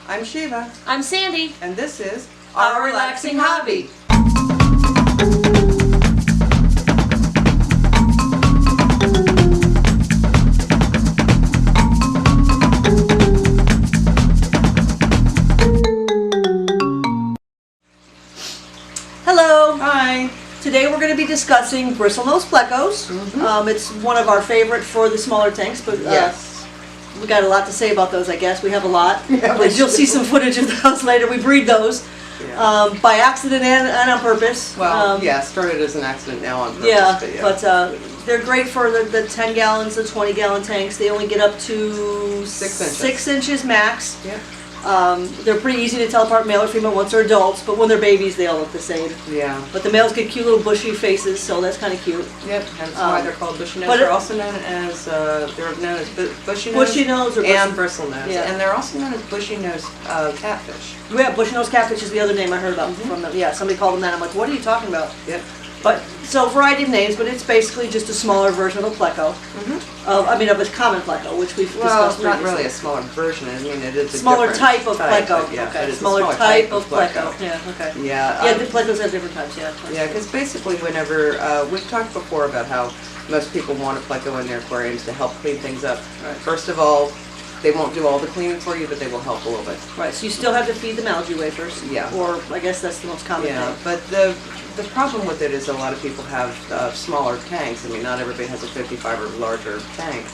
I'm Shiva. I'm Sandy. And this is Our Relaxing Hobby. Hello. Hi. Today we're going to be discussing Bristlenose plecos. It's one of our favorite for the smaller tanks, but Yes. we got a lot to say about those, I guess. We have a lot. Yeah, we You'll see do. some footage of those later. We breed those by accident and on purpose. Well, started as an accident now on purpose. Yeah, but they're great for the 10 gallons, the 20 gallon tanks. They only get up to 6 inches. 6 inches max. Yeah. They're pretty easy to tell apart, male or female, once they're adults, but when they're babies, they all look the same. Yeah. But the males get cute little bushy faces, so that's kind of cute. Yep. That's why they're called Bushynose. but They're also known as Bushynose. Bushynose or and Bristlenose. Yeah. And they're also known as Bushynose catfish. Yeah, Bushynose catfish is the other name I heard about from them. Yeah, somebody called them that. I'm like, what are you talking about? Yep. But so variety of names, but it's basically just a smaller version of a pleco. Of a common pleco, which we've Well, discussed it's not previously. really a smaller version. I mean, it is a Smaller different type of pleco. but yeah, Okay, but it's a smaller type of pleco. Yeah, okay. Yeah. Yeah, the plecos have different types, yeah. Yeah, because basically whenever, we've talked before about how most people want a pleco in their aquariums to help clean things up. Right. First of all, they won't do all the cleaning for you, but they will help a little bit. Right, so you still have to feed them algae wafers. Yeah. Or I guess that's the most common Yeah, thing. but the problem with it is a lot of people have smaller tanks. I mean, not everybody has a 55 or larger tank.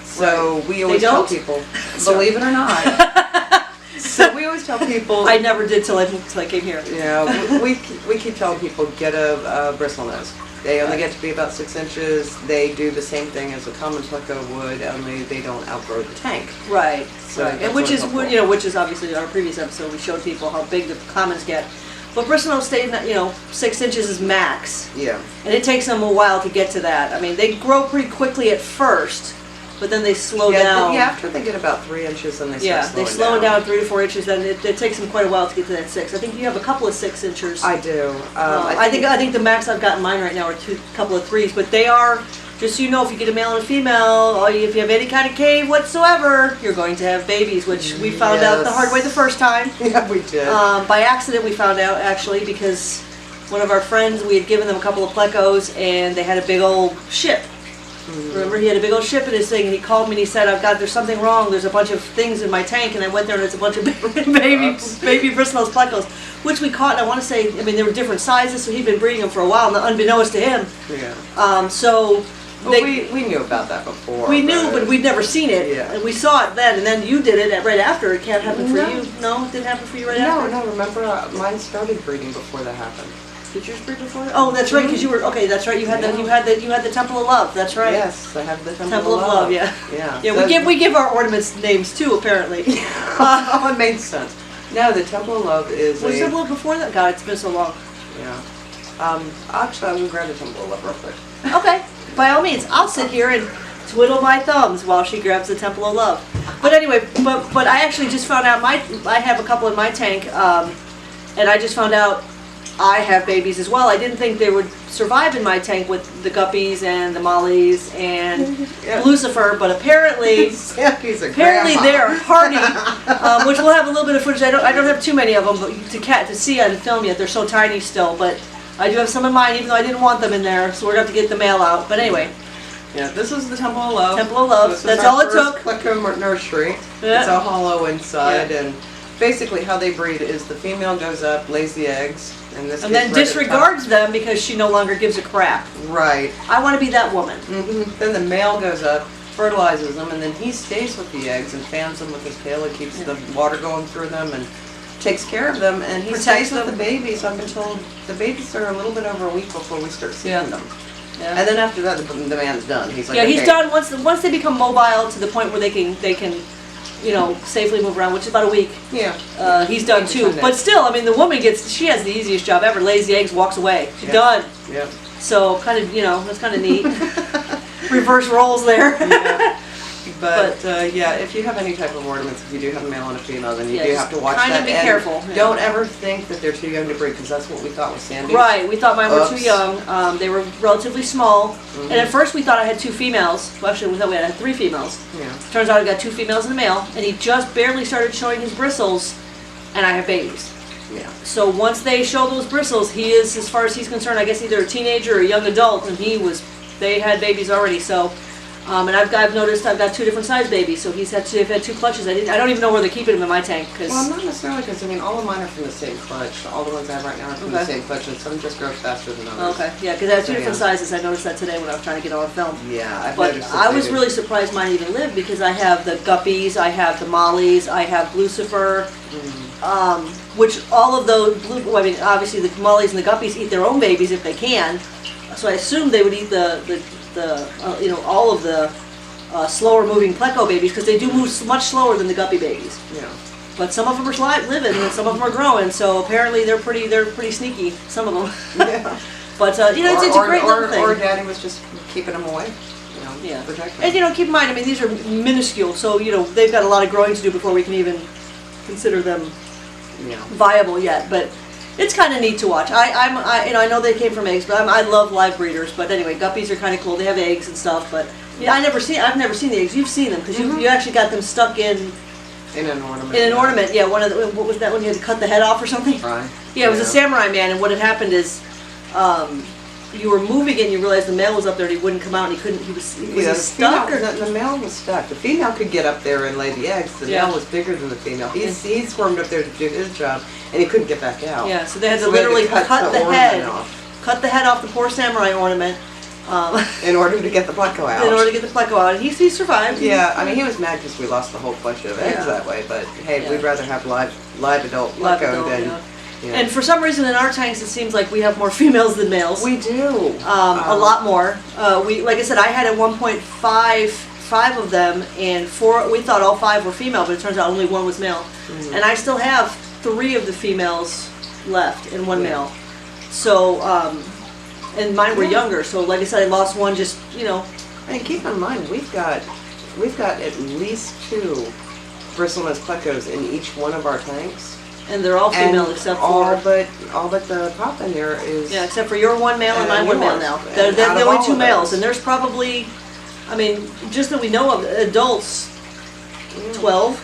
So we always tell people, believe it or not. So we always tell people. I never did till I came here. Yeah, we keep telling people get a Bristlenose. They only get to be about 6 inches. They do the same thing as a common pleco would, only they don't outgrow the tank. Right. So right. And that's which is helpful. which is obviously our previous episode. We showed people how big the commons get. But Bristlenose stays, 6 inches is max. Yeah. And it takes them a while to get to that. I mean, they grow pretty quickly at first, but then they slow down. Yeah, after they get about 3 inches, then they start slowing they slow down 3 to 4 inches. Then it takes them quite a while to get to that 6. I think you have a couple of 6 inchers. I do. I think the max I've gotten mine right now are couple of 3s, but they are. Just so you know, if you get a male and a female, if you have any kind of cave whatsoever, you're going to have babies, which we found out the hard way the first time. Yeah, we did. By accident we found out, actually, because one of our friends, we had given them a couple of plecos, and they had a big old ship. Remember, he had a big old ship in his thing, and he called me and he said, "Oh God, there's something wrong. There's a bunch of things in my tank," and I went there and it's a bunch of baby Bristlenose plecos, which we caught. And I want to say, they were different sizes, so he'd been breeding them for a while, unbeknownst to him. Yeah. Well, we knew about that before. We knew, but we'd never seen it. Yeah. And we saw it then, and then you did it right after. It can't happen for you. No, it didn't happen for you right after. No, remember, mine started breeding before that happened. Did yours breed before? Oh, that's right, because you were That's right. You had you had the Temple of Love. That's right. Yes, I have the Temple of Love. Yeah. Yeah. Yeah. So We give our ornaments names too, apparently. Oh, it made sense. No, the Temple of Love is. Was Temple of Love before that? God, it's been so long. Yeah. Actually, I'm gonna grab the Temple of Love real quick. Okay. By all means, I'll sit here and twiddle my thumbs while she grabs the Temple of Love. But anyway, but I actually just found out I have a couple in my tank, and I just found out I have babies as well. I didn't think they would survive in my tank with the guppies and the mollies and Lucifer, but apparently they're hardy, which we'll have a little bit of footage. I don't have too many of them to see on film yet. They're so tiny still, but I do have some in mine, even though I didn't want them in there, so we're going to have to get the male out. But anyway. Yeah, this is the Temple of Love. Temple of Love. That's all it took. Pleco nursery. Yeah. It's all hollow inside, and basically how they breed is the female goes up, lays the eggs, and then disregards them because she no longer gives a crap. Right. I want to be that woman. Then the male goes up, fertilizes them, and then he stays with the eggs and fans them with his tail. He keeps the water going through them and takes care of them, and he stays with the babies up until the babies are a little bit over a week before we start seeing them. Yeah. And then after that, the man's done. He's like, he's done once they become mobile to the point where they can safely move around, which is about a week. Yeah. He's done too. But still, the woman she has the easiest job ever. Lays the eggs, walks away. She's done. Yeah. So kind of, that's kind of neat. Reverse roles there. Yeah. But yeah, if you have any type of ornaments, if you do have a male and a female, then you do have to watch kind that. of be careful. Don't ever think that they're too young to breed, because that's what we thought with Sandy. Right, we thought mine were too young. They were relatively small. And at first we thought I had 2 females. Well, actually, we thought we had 3 females. Yeah. Turns out I got 2 females and a male, and he just barely started showing his bristles, and I have babies. Yeah. So once they show those bristles, he is, as far as he's concerned, I guess either a teenager or a young adult, and they had babies already. So, and I've noticed I've got 2 different size babies. So he's had 2 clutches. I don't even know where they're keeping them in my tank. Well, not necessarily, because I mean, all of mine are from the same clutch. All the ones I have right now are from the same clutch, and some just grow faster than others. Okay, yeah, because I have 2 different sizes. I noticed that today when I was trying to get on film. Yeah, I've But noticed I was really surprised mine even lived, because I have the guppies, I have the mollies, I have Lucifer, which all of those, I mean, obviously the mollies and the guppies eat their own babies if they can. So I assumed they would eat all of the slower moving pleco babies, because they do move much slower than the guppy babies. Yeah. But some of them are living, and some of them are growing. So apparently they're pretty sneaky. Some of them. Yeah. But it's a great little thing. Or Daddy was just keeping them away. Yeah. Protecting And them. keep in mind, I mean, these are minuscule, so they've got a lot of growing to do before we can even consider them viable yet. But it's kind of neat to watch. I know they came from eggs, but I love live breeders. But anyway, guppies are kind of cool. They have eggs and stuff. But I've never seen the eggs. You've seen them, because you actually got them stuck in an ornament. In an ornament, yeah. What was that one? You had to cut the head off or something? Right. Yeah, it was a samurai man, and what had happened is, you were moving it, and you realized the male was up there, and he wouldn't come out, and he couldn't. Was he stuck? The male was stuck. The female could get up there and lay the eggs. The male was bigger than the female. He swarmed up there to do his job, and he couldn't get back out. Yeah, so they had to literally cut the head off the poor samurai ornament. In order to get the pleco out. In order to get the pleco out, and he survived. Yeah, I mean, he was mad because we lost the whole clutch of eggs that way. But hey, we'd rather have live adult pleco than. Yeah. And for some reason in our tanks, it seems like we have more females than males. We do. A lot more. Like I said, I had at 1.5 of them, and 4. We thought all 5 were female, but it turns out only 1 was male. And I still have 3 of the females left and 1 male. So, and mine were younger. So, like I said, I lost 1. Just And keep in mind, we've got at least 2 Bristlenose plecos in each one of our tanks. And they're all female except for all but the pop in there is except for your 1 male and mine 1 male now. They're the only 2 males, and there's probably, I mean, just that we know of, adults 12.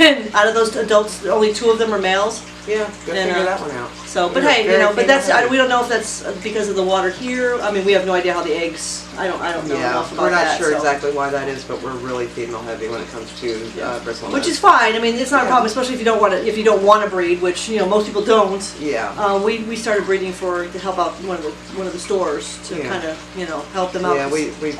And out of those adults, only 2 of them are males. Yeah, go figure that one out. So, but hey, but that's we don't know if that's because of the water here. I mean, we have no idea how the eggs. I don't know enough about that. We're not sure exactly why that is, but we're really female heavy when it comes to Bristlenose. Which is fine. I mean, it's not a problem, especially if you don't want to breed, which most people don't. Yeah. We started breeding to help out one of the stores to kind of help them out. Yeah,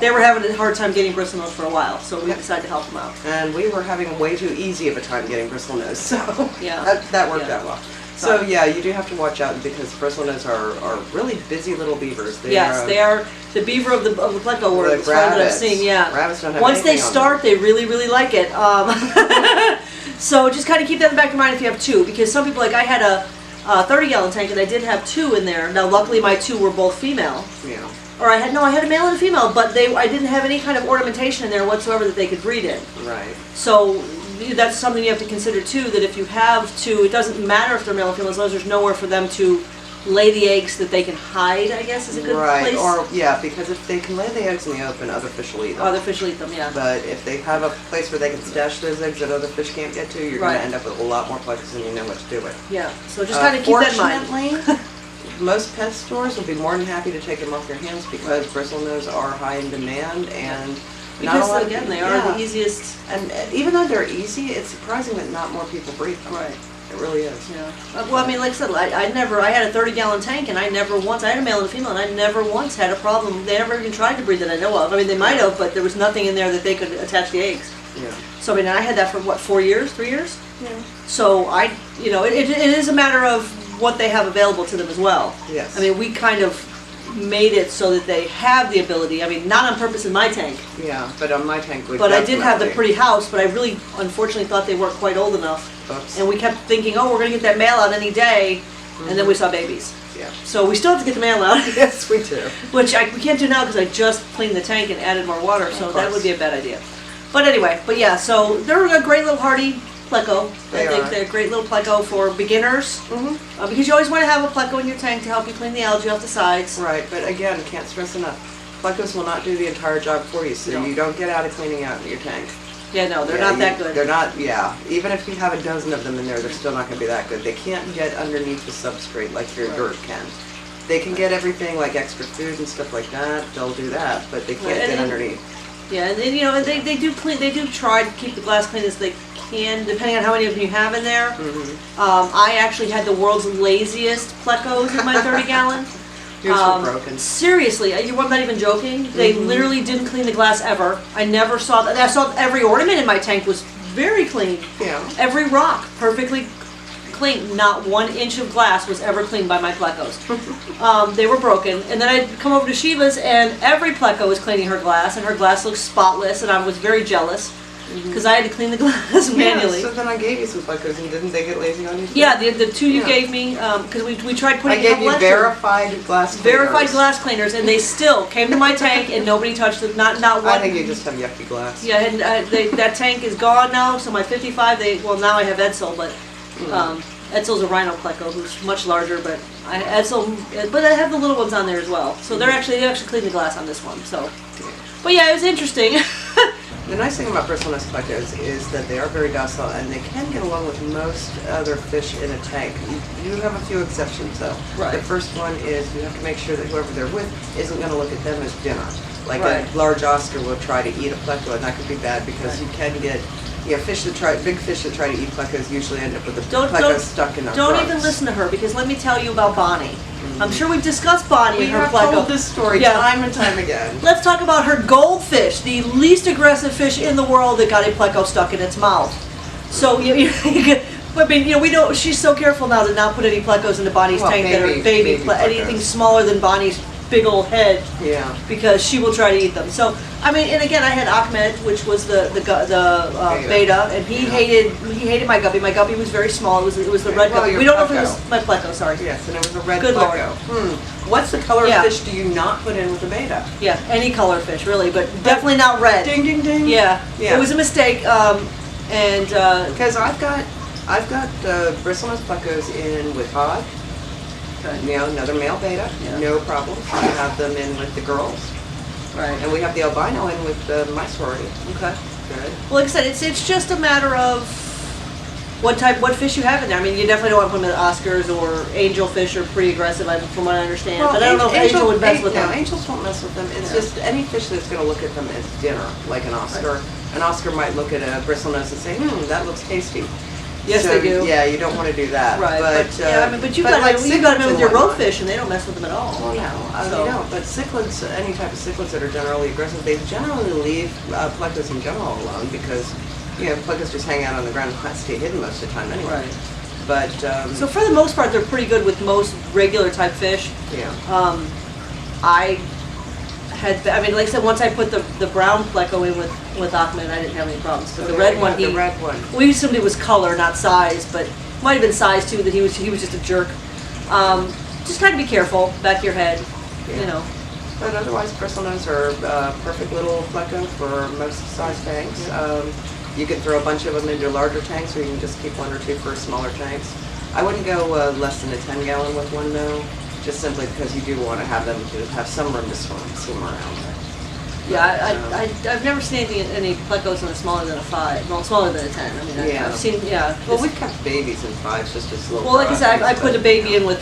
they were having a hard time getting Bristlenose for a while, so we decided to help them out. And we were having way too easy of a time getting Bristlenose, so yeah, that worked out well. So yeah, you do have to watch out, because Bristlenose are really busy little beavers. They are the beaver of the pleco world, as far as I've seen. Yeah. Rabbits don't have Once they anything on start, they really like it. So just kind of keep that in the back of your mind if you have 2, because some people, like I had a 30-gallon tank, and I did have 2 in there. Now luckily my 2 were both female. Yeah. Or I had a male and a female, but I didn't have any kind of ornamentation in there whatsoever that they could breed in. Right. So that's something you have to consider too, that if you have 2, it doesn't matter if they're male or female, as long as there's nowhere for them to lay the eggs that they can hide, I guess is a good place. Or because if they can lay the eggs in the open, other fish will eat them. Other fish will eat them, yeah. But if they have a place where they can stash those eggs that other fish can't get to, you're going to end up with a lot more plecos than you know what to do with. Yeah, so just kind of keep that in mind. Fortunately, most pet stores will be more than happy to take them off your hands, because Bristlenose are high in demand, and because again, they are the easiest. And even though they're easy, it's surprising that not more people breed them. Right. It really is. Yeah. Well, I mean, like I said, I had a 30-gallon tank, and I had a male and a female, and I never once had a problem. They never even tried to breed that I know of. I mean, they might have, but there was nothing in there that they could attach the eggs. Yeah. So I mean, I had that for 4 years, 3 years? Yeah. So it is a matter of what they have available to them as well. Yes. I mean, we kind of made it so that they have the ability. I mean, not on purpose in my tank. Yeah, but on my tank we But I did have the pretty house, but I really, unfortunately, thought they weren't quite old enough. Oops. And we kept thinking, we're going to get that male out any day, and then we saw babies. Yeah. So we still have to get the male out. Yes, we do. Which we can't do now because I just cleaned the tank and added more water, so that would be a bad idea. But anyway, but yeah, so they're a great little hardy pleco. They I think are. they're a great little pleco for beginners. Because you always want to have a pleco in your tank to help you clean the algae off the sides. Right, but again, can't stress enough. Plecos will not do the entire job for you, so No. you don't get out of cleaning out your tank. Yeah, no, they're Yeah, not that good. They're not, yeah. Even if you have a dozen of them in there, they're still not going to be that good. They can't get underneath the substrate like your dirt can. They can get everything like extra food and stuff like that. They'll do that, but they can't get underneath. Yeah, and then, you know, they do clean. They do try to keep the glass clean as they can, depending on how many of them you have in there. I actually had the world's laziest plecos in my 30-gallon. Yours are broken. Seriously, I'm not even joking. They literally didn't clean the glass ever. I never saw that. I saw every ornament in my tank was very clean. Yeah. Every rock perfectly clean. Not 1 inch of glass was ever cleaned by my plecos. They were broken. And then I'd come over to Shiva's and every pleco was cleaning her glass and her glass looked spotless and I was very jealous because I had to clean the glass manually. Yeah, so then I gave you some plecos and didn't they get lazy on you? Yeah, the two you gave me, because we tried putting I gave a you couple verified glass cleaners. verified glass cleaners, and they still came to my tank, and nobody touched them. Not one. I think you just have yucky glass. Yeah, and that tank is gone now. So my 55, well now I have Edsel, but Edsel's a rhino pleco who's much larger, but but I have the little ones on there as well. So they actually clean the glass on this one. So, but yeah, it was interesting. The nice thing about Bristlenose plecos is that they are very docile and they can get along with most other fish in a tank. You have a few exceptions though. Right. The first one is you have to make sure that whoever they're with isn't going to look at them as dinner. Like Right. a large Oscar will try to eat a pleco and that could be bad because you can get, big fish that try to eat plecos usually end up with the pleco stuck in their Don't throats. even listen to her because let me tell you about Bonnie. I'm sure we've discussed Bonnie We and her have pleco. told this story time and time again. Let's talk about her goldfish, the least aggressive fish in the world that got a pleco stuck in its mouth. So I mean, we don't. She's so careful now to not put any plecos into Bonnie's tank that are baby anything plecos. smaller than Bonnie's big old head. Yeah. Because she will try to eat them. So I mean, and again, I had Ahmed, which was the beta, and he hated my guppy. My guppy was very small. It was the red guppy. We don't know if it was my pleco. Sorry. Yes, and it was a red Good pleco. Lord. What's the color Yeah. of fish do you not put in with the beta? Yeah, any color fish really, but definitely not red. Ding ding ding. Yeah, Yeah. it was a mistake. Because I've got Bristlenose plecos in with hog. Okay. Another male beta, Yeah. no problem. I have them in with the girls, Right. and we have the albino in with my sorority. Okay. Good. Well, like I said, it's just a matter of what fish you have in there. I mean, you definitely don't want to put them in Oscars or angelfish are pretty aggressive, from what I understand. But I don't know if angel would mess with them. No, angels won't mess with them. It's just any fish that's going to look at them as dinner, like an Oscar. Right. An Oscar might look at a bristlenose and say, that looks tasty. Yes, So, they do. Yeah, you don't want to do that. Right. But yeah, I mean, but you got like them cichlids with and your whatnot. roadfish, and they don't mess with them at all. Well, no, So- they don't. But cichlids, any type of cichlids that are generally aggressive, they generally leave plecos in general alone because, plecos just hang out on the ground and stay hidden most of the time anyway. Right. But, So for the most part, they're pretty good with most regular type fish. yeah. I mean, like I said, once I put the brown pleco in with Ahmed, I didn't have any problems. But the red one, the red one. we assumed it was color, not size, but might have been size too. That he was just a jerk. Just try to be careful, back of your head, Yeah. But otherwise, Bristlenose are perfect little pleco for most size tanks. You can throw a bunch of them into larger tanks, or you can just keep 1 or 2 for smaller tanks. I wouldn't go less than a 10-gallon with one though, just simply because you do want to have them to have some room to swim around. Yeah, I've never seen any plecos that are smaller than a 5. Well, smaller than a 10. I mean, Yeah. I've seen, Well, we've kept babies in 5s just as little. Well, like I said, I frogs, put a but- baby in with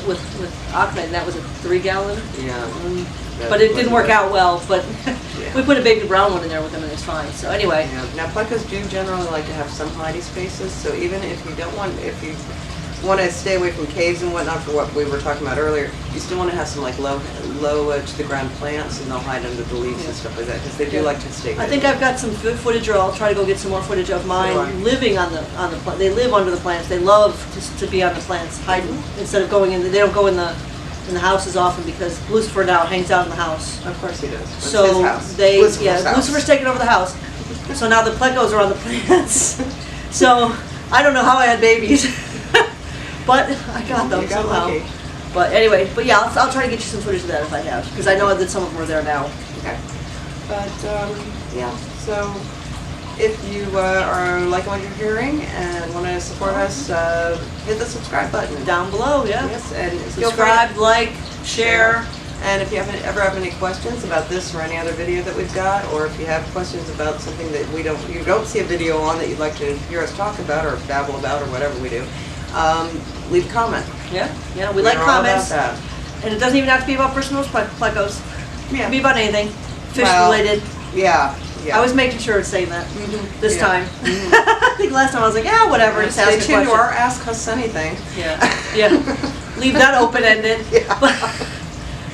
Ahmed, and that was a 3-gallon. Yeah. But it didn't work out well, but Yeah. we put a baby brown one in there with him and it's fine. So anyway, Yeah. Now plecos do generally like to have some hidey spaces, so even if you want to stay away from caves and whatnot for what we were talking about earlier, you still want to have some like low to the ground plants, and they'll hide under the leaves and stuff like that because they do like to stay hidden. I think I've got some good footage, or I'll try to go get some more footage of mine living on the plant. They live under the plants. They love to be on the plants, hiding instead of going in. They don't go in the houses often because Lucifer now hangs out in the house. Of course he does. It's So his house. they, Lucifer's house. Lucifer's taking over the house. So now the plecos are on the plants. So I don't know how I had babies, but I got them You got somehow. lucky. But anyway, but yeah, I'll try to get you some footage of that if I have, because I know that some of them are there now. Okay. But yeah, so if you are liking what you're hearing and want to support us, hit the subscribe button. Down below, yeah. Yes, and Subscribe, like, share. And if you ever have any questions about this or any other video that we've got, or if you have questions about something that you don't see a video on that you'd like to hear us talk about or babble about or whatever we do, leave a comment. Yeah, we like comments. All about that. And it doesn't even have to be about Bristlenose plecos. It can be about anything. Fish related. Yeah. I was making sure it's saying that this Yeah. time. I think last time I was like, yeah, whatever. Just ask a Stay tuned to question. our Ask Us Anything. Yeah. Leave that open ended.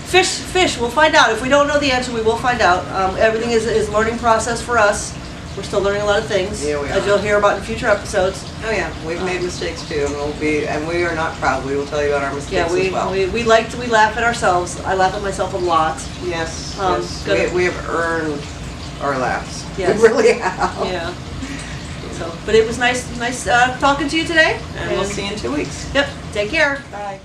Fish. We'll find out. If we don't know the answer, we will find out. Everything is a learning process for us. We're still learning a lot of things, Yeah, we as are. you'll hear about in future episodes. Oh yeah, we've made mistakes too, and we are not proud. We will tell you about our mistakes Yeah, as well. we laugh at ourselves. I laugh at myself a lot. Yes, Good. we have earned our laughs. Yes. We really have. Yeah. So, but it was nice talking to you today. And we'll see you in 2 weeks. Yep. Take care. Bye.